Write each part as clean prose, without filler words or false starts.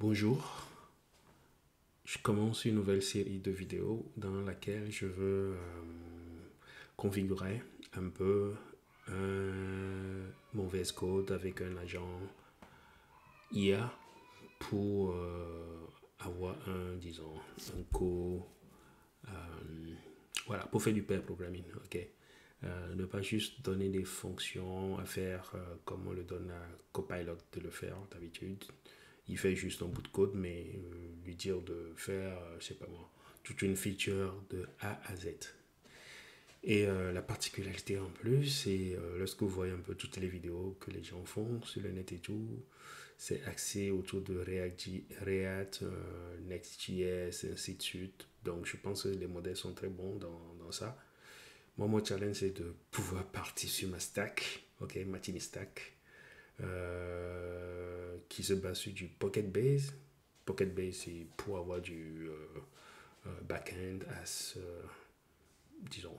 Bonjour, je commence une nouvelle série de vidéos dans laquelle je veux configurer un peu mon VS Code avec un agent IA pour avoir disons, un co, euh, voilà, pour faire du pair programming, ok. Ne pas juste donner des fonctions à faire comme on le donne à Copilot de le faire d'habitude. Il fait juste un bout de code, mais lui dire de faire, je sais pas moi, toute une feature de A à Z. Et la particularité en plus, c'est lorsque vous voyez un peu toutes les vidéos que les gens font sur le net et tout, c'est axé autour de React, Next.js, ainsi de suite. Donc je pense que les modèles sont très bons dans ça. Moi, mon challenge, c'est de pouvoir partir sur ma stack, ok, ma tiny stack, qui se base sur du Pocket Base. Pocket Base, c'est pour avoir du back-end as, disons,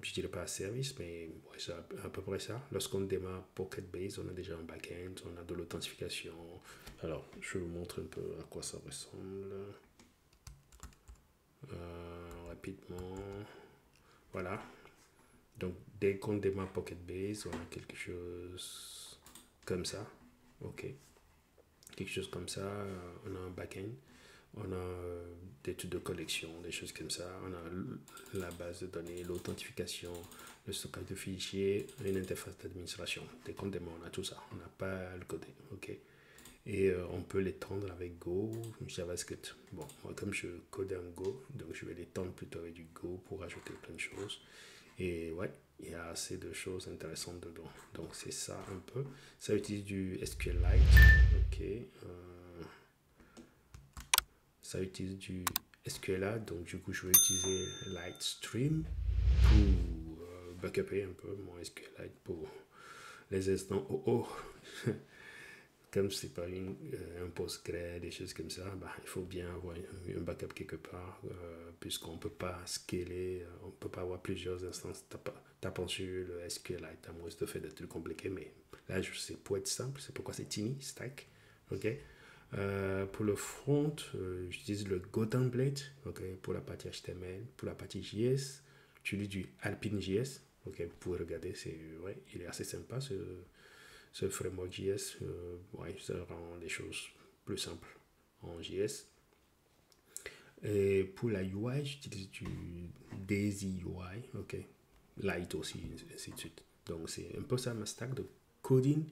je dirais pas service, mais ouais, c'est à peu près ça. Lorsqu'on démarre Pocket Base, on a déjà un back-end, on a de l'authentification. Alors, je vous montre un peu à quoi ça ressemble rapidement. Voilà. Donc, dès qu'on démarre Pocket Base, on a quelque chose comme ça. OK. Quelque chose comme ça. On a un back-end. On a des trucs de collection, des choses comme ça. On a la base de données, l'authentification, le stockage de fichiers, une interface d'administration. Dès qu'on démarre, on a tout ça. On n'a pas à le coder. OK. Et on peut l'étendre avec Go, JavaScript. Bon, moi, comme je code en Go, donc je vais l'étendre plutôt avec du Go pour ajouter plein de choses. Et ouais, il y a assez de choses intéressantes dedans. Donc c'est ça un peu. Ça utilise du SQLite. Ok. Ça utilise du SQLite. Donc du coup, je vais utiliser Lightstream pour backuper un peu mon SQLite pour les instants. Oh oh. Comme c'est pas un Postgre, des choses comme ça, bah, il faut bien avoir un backup quelque part, puisqu'on ne peut pas scaler, on ne peut pas avoir plusieurs instances tapant sur le SQLite, à moins de faire des trucs compliqués, mais là, c'est pour être simple, c'est pourquoi c'est Tiny Stack. Okay. Pour le front, j'utilise le Go template, okay, pour la partie HTML. Pour la partie JS, j'utilise du Alpine.js. Okay, vous pouvez regarder, ouais, il est assez sympa ce framework JS, ouais, ça rend les choses plus simples en JS. Et pour la UI, j'utilise du Daisy UI, ok, Light aussi, ainsi de suite. Donc c'est un peu ça ma stack de coding.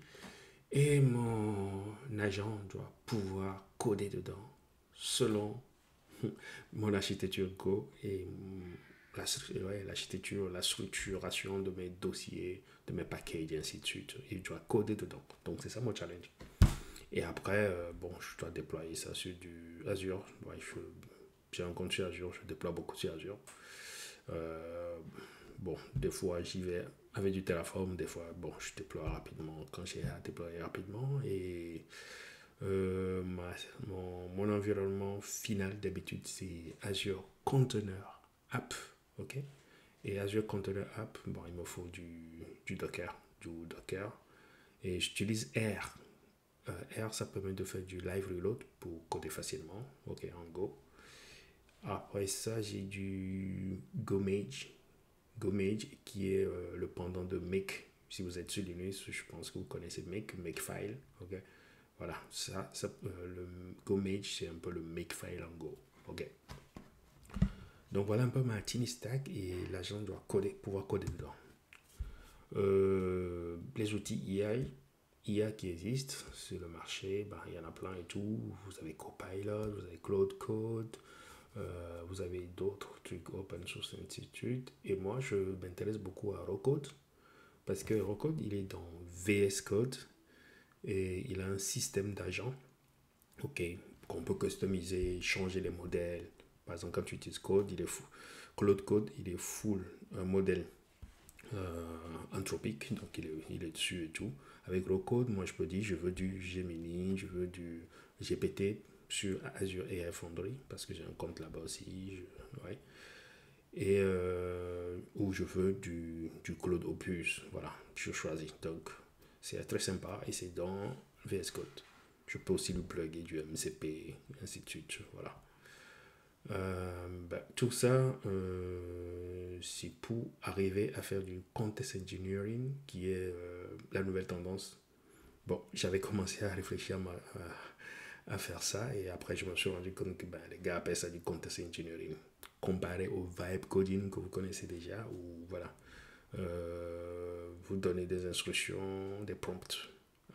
Et mon agent doit pouvoir coder dedans selon mon architecture Go et l'architecture, la structuration de mes dossiers, de mes packages, et ainsi de suite. Il doit coder dedans. Donc c'est ça mon challenge. Et après, bon, je dois déployer ça sur du Azure. Ouais, j'ai un compte sur Azure, je déploie beaucoup sur Azure. Euh, bon, des fois j'y vais avec du Terraform, des fois, bon, je déploie rapidement quand j'ai à déployer rapidement. Et mon environnement final d'habitude, c'est Azure Container App. Ok. Et Azure Container App, bon, il me faut du Docker. Du Docker. Et j'utilise R. R, ça permet de faire du live reload pour coder facilement. Ok, en Go. Après ça, j'ai du Gomage. Gomage qui est le pendant de Make. Si vous êtes sur Linux, je pense que vous connaissez Makefile. Ok. Voilà, le Gomage, c'est un peu le Makefile en Go. Ok. Donc voilà un peu ma tiny stack et l'agent doit pouvoir coder dedans. Les outils IA qui existent sur le marché, bah, il y en a plein et tout. Vous avez Copilot, vous avez Claude Code, vous avez d'autres trucs open source institute. Et moi, je m'intéresse beaucoup à Rocode parce que Rocode, il est dans VS Code et il a un système d'agents, ok, qu'on peut customiser, changer les modèles. Par exemple, quand tu utilises Code, Claude Code, il est full un modèle anthropique, donc il est dessus et tout. Avec Rocode, moi je peux dire je veux du Gemini, je veux du GPT sur Azure AI Foundry parce que j'ai un compte là-bas aussi. Ouais. Et où je veux du Claude Opus. Voilà, je choisis. Donc c'est très sympa et c'est dans VS Code. Je peux aussi le plugger du MCP, ainsi de suite. Voilà. Tout ça, c'est pour arriver à faire du contest engineering, qui est la nouvelle tendance. Bon, j'avais commencé à réfléchir à faire ça, et après je me suis rendu compte que les gars appellent ça du contest engineering, comparé au vibe coding que vous connaissez déjà, où voilà, vous donnez des instructions, des prompts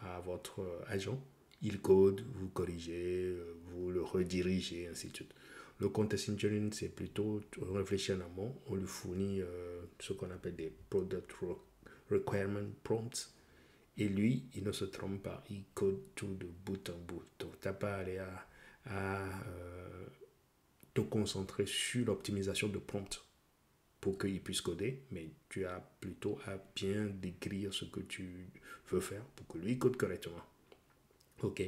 à votre agent, il code, vous corrigez, vous le redirigez, ainsi de suite. Le contest engineering, c'est plutôt réfléchir en amont, on lui fournit ce qu'on appelle des product requirement prompts, et lui, il ne se trompe pas, il code tout de bout en bout. Donc, tu n'as pas à aller à te concentrer sur l'optimisation de prompt pour qu'il puisse coder, mais tu as plutôt à bien décrire ce que tu veux faire pour que lui code correctement. Ok,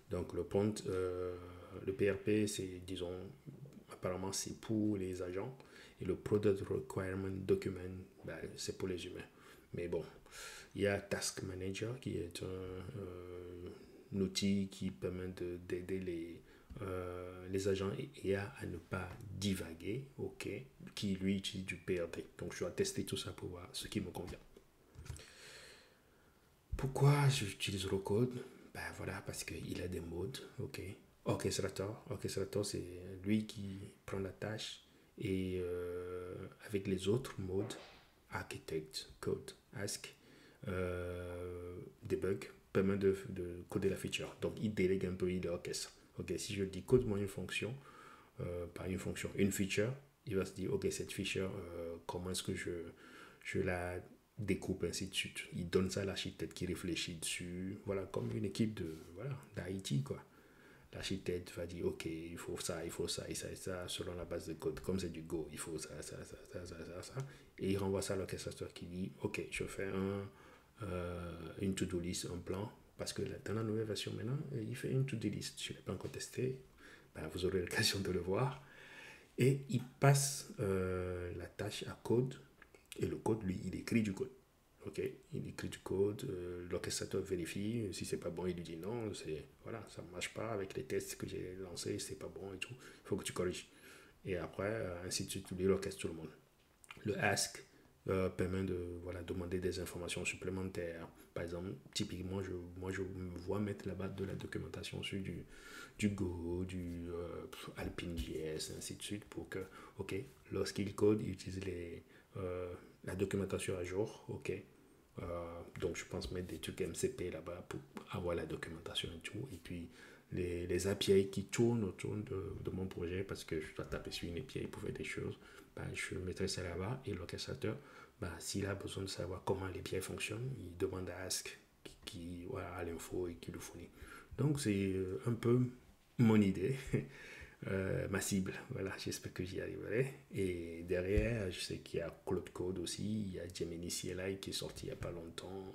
donc le prompt, le PRP, c'est, disons, apparemment c'est pour les agents, et le Product Requirement Document, c'est pour les humains. Mais bon, il y a Task Manager qui est un outil qui permet d'aider les agents IA à ne pas divaguer, ok, qui lui utilise du PRP. Donc je dois tester tout ça pour voir ce qui me convient. Pourquoi j'utilise Rocode? Voilà, parce qu'il a des modes, ok. Orchestrator, c'est lui qui prend la tâche, et avec les autres modes, Architect, Code, Ask, Debug, permet de coder la feature. Donc il délègue un peu, il orchestre. Ok, si je dis code-moi une fonction, pas une fonction, une feature, il va se dire, ok, cette feature, comment est-ce que je la découpe, ainsi de suite. Il donne ça à l'architecte qui réfléchit dessus, voilà, comme une équipe d'IT, quoi. L'architecte va dire, ok, il faut ça, et ça, selon la base de code. Comme c'est du Go, il faut ça. Et il renvoie ça à l'orchestrateur qui dit, ok, je fais une to-do list, un plan, parce que dans la nouvelle version maintenant, il fait une to-do list. Je ne l'ai pas encore testé, vous aurez l'occasion de le voir. Et il passe la tâche à code, et le code, lui, il écrit du code. Ok, il écrit du code, l'orchestrateur vérifie, si c'est pas bon, il lui dit non, voilà, ça ne marche pas avec les tests que j'ai lancés, c'est pas bon et tout, il faut que tu corriges. Et après, ainsi de suite, il orchestre tout le monde. Le ask permet de demander des informations supplémentaires. Par exemple, typiquement, moi je me vois mettre là-bas de la documentation sur du Go, du AlpineJS, ainsi de suite, pour que, ok, lorsqu'il code, il utilise la documentation à jour, ok. Donc je pense mettre des trucs MCP là-bas pour avoir la documentation et tout. Et puis les API qui tournent autour de mon projet, parce que je dois taper sur une API pour faire des choses, je mettrai ça là-bas, et l'orchestrateur, s'il a besoin de savoir comment l'API fonctionne, il demande à Ask qui a l'info et qui le fournit. Donc c'est un peu mon idée. Ma cible, voilà, j'espère que j'y arriverai. Et derrière, je sais qu'il y a Claude Code aussi, il y a Gemini CLI qui est sorti il n'y a pas longtemps,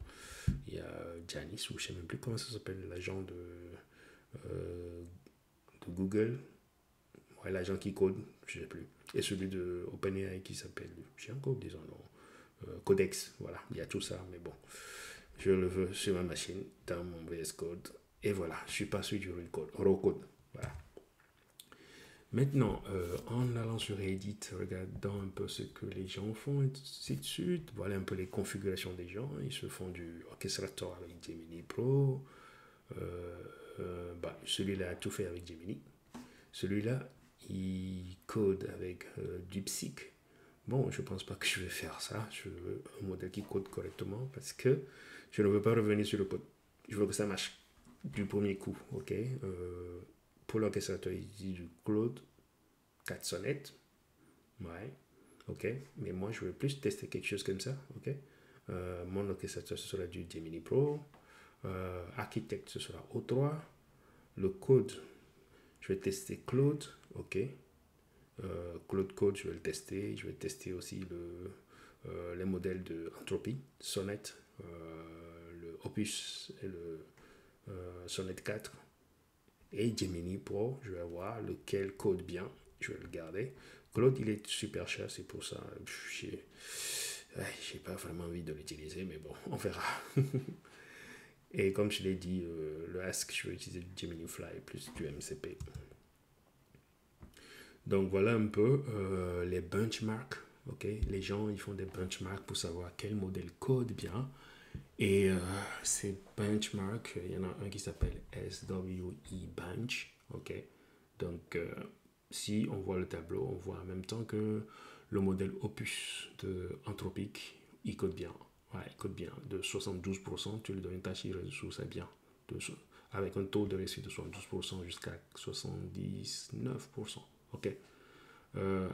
il y a Janice, ou je ne sais même plus comment ça s'appelle, l'agent de Google, ouais, l'agent qui code, je ne sais plus, et celui de OpenAI qui s'appelle, j'ai encore oublié son nom, Codex, voilà, il y a tout ça, mais bon, je le veux sur ma machine, dans mon VS Code, et voilà, je suis pas sur du raw code, voilà. Maintenant, en allant sur Reddit, regardant un peu ce que les gens font, et ainsi de suite, voilà un peu les configurations des gens. Ils se font du orchestrator avec Gemini Pro. Celui-là a tout fait avec Gemini. Celui-là, il code avec DeepSeek. Bon, je ne pense pas que je vais faire ça. Je veux un modèle qui code correctement, parce que je ne veux pas revenir sur le code. Je veux que ça marche du premier coup, ok. Pour l'orchestrateur, il dit du Claude 4 sonnettes. Ouais, ok. Mais moi, je veux plus tester quelque chose comme ça, ok. Mon orchestrateur, ce sera du Gemini Pro. Architect, ce sera O3. Le code, je vais tester Claude, ok. Claude Code, je vais le tester. Je vais tester aussi les modèles de Entropy, Sonnet, le Opus et le Sonnet 4. Et Gemini Pro, je vais voir lequel code bien, je vais le garder. Claude, il est super cher, c'est pour ça. J'ai pas vraiment envie de l'utiliser, mais bon, on verra. Et comme je l'ai dit, le Ask, je vais utiliser du Gemini Fly plus du MCP. Donc voilà un peu les benchmarks. Okay? Les gens ils font des benchmarks pour savoir quel modèle code bien. Et ces benchmarks, il y en a un qui s'appelle SWE Bench. Okay? Donc si on voit le tableau, on voit en même temps que le modèle Opus de Anthropic, il code bien. Ouais, il code bien. De 72%, tu lui donnes une tâche, il résout ça bien. Avec un taux de réussite de 72% jusqu'à 79%. Ok.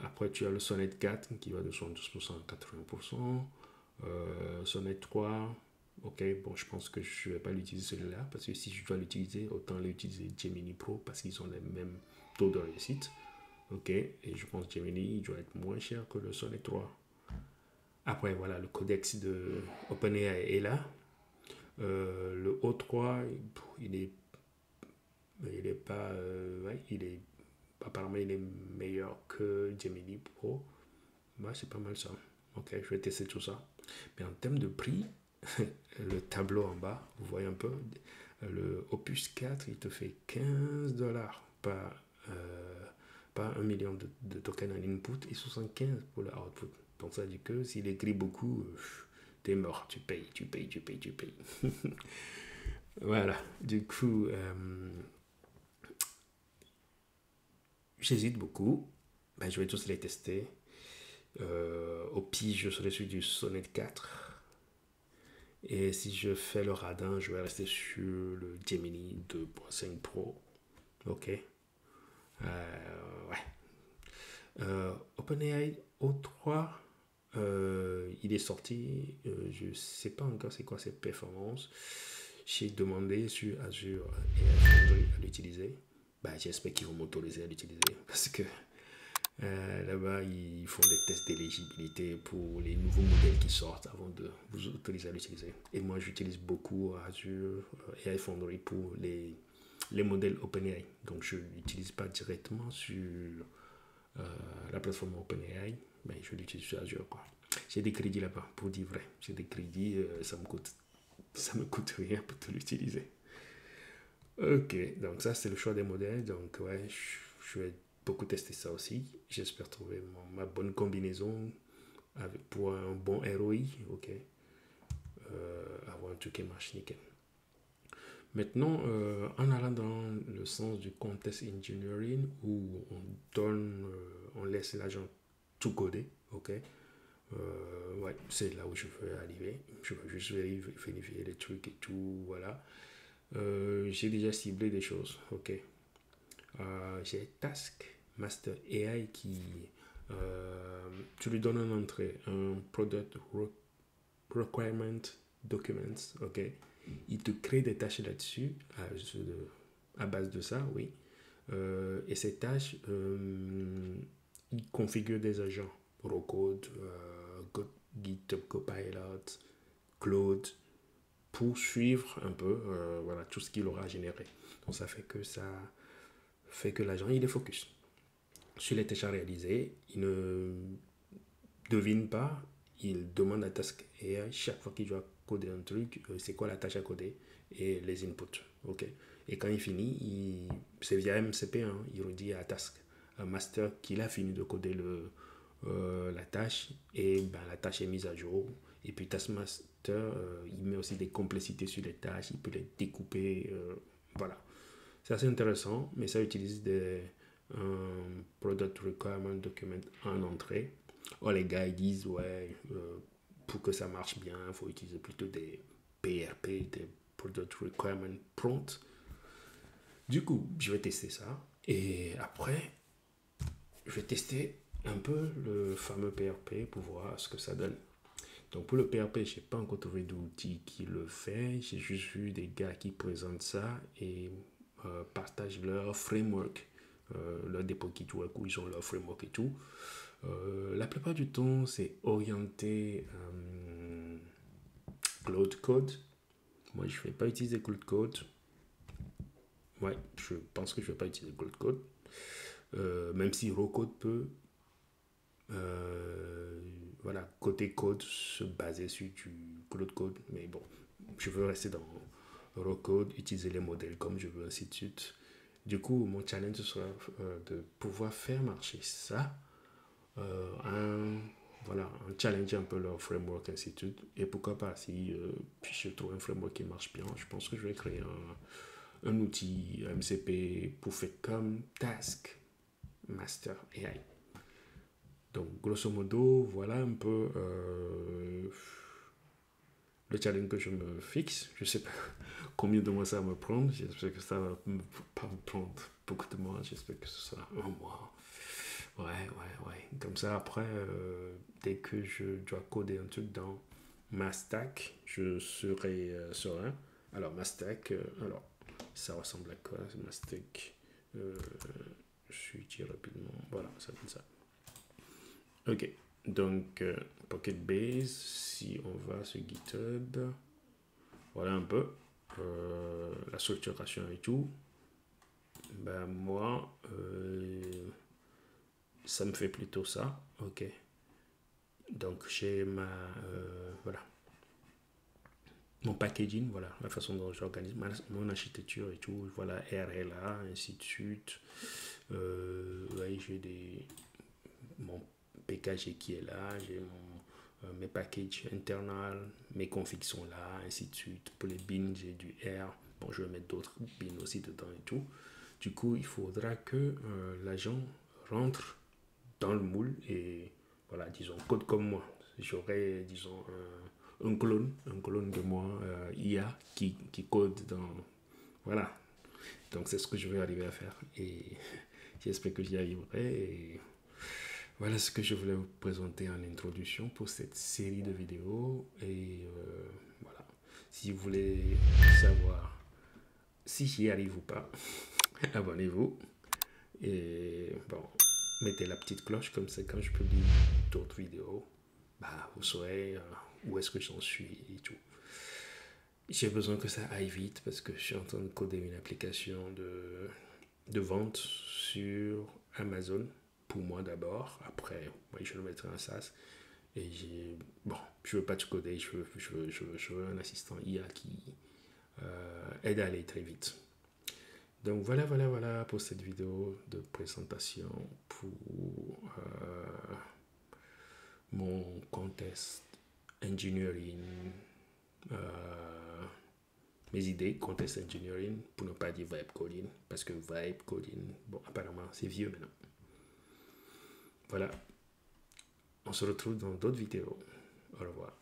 Après, tu as le Sonnet 4 qui va de 72% à 80%. Sonnet 3, ok, bon, je pense que je ne vais pas l'utiliser celui-là parce que si je dois l'utiliser, autant l'utiliser Gemini Pro parce qu'ils ont les mêmes taux de réussite. Ok, et je pense que Gemini doit être moins cher que le Sonnet 3. Après, voilà, le codex de OpenAI est là. Le O3, il est pas. Ouais, apparemment, il est meilleur que Gemini Pro. Ouais, c'est pas mal ça. Ok, je vais tester tout ça. Mais en termes de prix, le tableau en bas, vous voyez un peu, le Opus 4, il te fait $15 pas 1 million de tokens en input et 75 pour le output. Donc ça dit que s'il écrit beaucoup, t'es mort, tu payes. Voilà, du coup, j'hésite beaucoup. Ben, je vais tous les tester. Au pire, je serai sur du Sonnet 4. Et si je fais le radin, je vais rester sur le Gemini 2.5 Pro. Ok. Ouais. OpenAI O3, il est sorti. Je ne sais pas encore c'est quoi ses performances. J'ai demandé sur Azure et Foundry à l'utiliser. Bah, j'espère qu'ils vont m'autoriser à l'utiliser parce que là-bas, ils font des tests d'éligibilité pour les nouveaux modèles qui sortent avant de vous autoriser à l'utiliser. Et moi, j'utilise beaucoup Azure et Foundry pour les modèles OpenAI. Donc, je ne l'utilise pas directement sur la plateforme OpenAI, mais je l'utilise sur Azure, quoi. J'ai des crédits là-bas, pour dire vrai. J'ai des crédits, ça me coûte rien pour te l'utiliser. Ok, donc ça, c'est le choix des modèles. Donc, ouais, je vais beaucoup tester ça aussi. J'espère trouver ma bonne combinaison pour un bon ROI, ok. Avoir un truc qui marche nickel. Maintenant, en allant dans le sens du contest engineering où on laisse l'agent tout coder, ok. Ouais, c'est là où je veux arriver. Je veux juste vérifier les trucs et tout, voilà. J'ai déjà ciblé des choses, ok. J'ai Task Master AI qui tu lui donnes un entrée, un product requirement documents, ok. Il te crée des tâches là-dessus à base de ça, oui. Et ces tâches, il configure des agents, Rocode, GitHub Copilot, Claude, pour suivre un peu voilà, tout ce qu'il aura généré. Donc ça fait que l'agent il est focus sur les tâches à réaliser. Il ne devine pas, il demande à Task AI chaque fois qu'il doit coder un truc, c'est quoi la tâche à coder et les inputs. Ok. Et quand il finit, c'est via MCP, hein, il redit à Task Master qu'il a fini de coder la tâche et ben, la tâche est mise à jour. Et puis Taskmaster, il met aussi des complexités sur les tâches, il peut les découper. Voilà. C'est assez intéressant, mais ça utilise des Product Requirement Document en entrée. Oh, les gars, ils disent, ouais, pour que ça marche bien, il faut utiliser plutôt des PRP, des Product Requirement Prompt. Du coup, je vais tester ça. Et après, je vais tester un peu le fameux PRP pour voir ce que ça donne. Donc pour le PRP, je n'ai pas encore trouvé d'outil qui le fait. J'ai juste vu des gars qui présentent ça et partagent leur framework, leur dépôt GitWork où ils ont leur framework et tout. La plupart du temps, c'est orienté Cloud Code. Moi, je ne vais pas utiliser Cloud Code. Ouais, je pense que je ne vais pas utiliser Cloud Code. Même si Rocode peut. Voilà, côté code, se baser sur du Cloud Code. Mais bon, je veux rester dans recode, utiliser les modèles comme je veux, ainsi de suite. Du coup, mon challenge sera de pouvoir faire marcher ça, voilà, en challenger un peu leur framework, ainsi de suite. Et pourquoi pas, si puis je trouve un framework qui marche bien, je pense que je vais créer un outil MCP pour faire comme Task Master AI. Donc, grosso modo, voilà un peu le challenge que je me fixe. Je sais pas combien de mois ça va me prendre. J'espère que ça va pas me prendre beaucoup de mois. J'espère que ce sera un mois. Ouais. Comme ça, après, dès que je dois coder un truc dans ma stack, je serai serein. Alors, ma stack, alors, ça ressemble à quoi ma stack? Je suis dit rapidement. Voilà, ça donne ça. Ok, donc Pocket Base, si on va sur GitHub, voilà un peu la structuration et tout. Ben moi, ça me fait plutôt ça. Ok, donc j'ai ma voilà mon packaging, voilà la façon dont j'organise mon architecture et tout. Voilà RLA, ainsi de suite. Ouais, j'ai mon PKG qui est là, j'ai mes packages internals, mes configs sont là, ainsi de suite. Pour les bins, j'ai du R. Bon, je vais mettre d'autres bins aussi dedans et tout. Du coup, il faudra que l'agent rentre dans le moule et voilà, disons, code comme moi. J'aurai, disons, un clone de moi, IA, qui code dans... Voilà. Donc, c'est ce que je vais arriver à faire et j'espère que j'y arriverai. Et voilà ce que je voulais vous présenter en introduction pour cette série de vidéos. Et voilà, si vous voulez savoir si j'y arrive ou pas, abonnez-vous. Et bon, mettez la petite cloche comme ça quand je publie d'autres vidéos. Bah, vous saurez où est-ce que j'en suis et tout. J'ai besoin que ça aille vite parce que je suis en train de coder une application de vente sur Amazon. Pour moi d'abord, après, oui, je le mettrai en SaaS. Et bon, je veux pas tout coder, je veux un assistant IA qui aide à aller très vite. Donc voilà pour cette vidéo de présentation pour mon contest engineering, mes idées contest engineering, pour ne pas dire vibe coding, parce que vibe coding, bon, apparemment c'est vieux maintenant. Voilà, on se retrouve dans d'autres vidéos. Au revoir.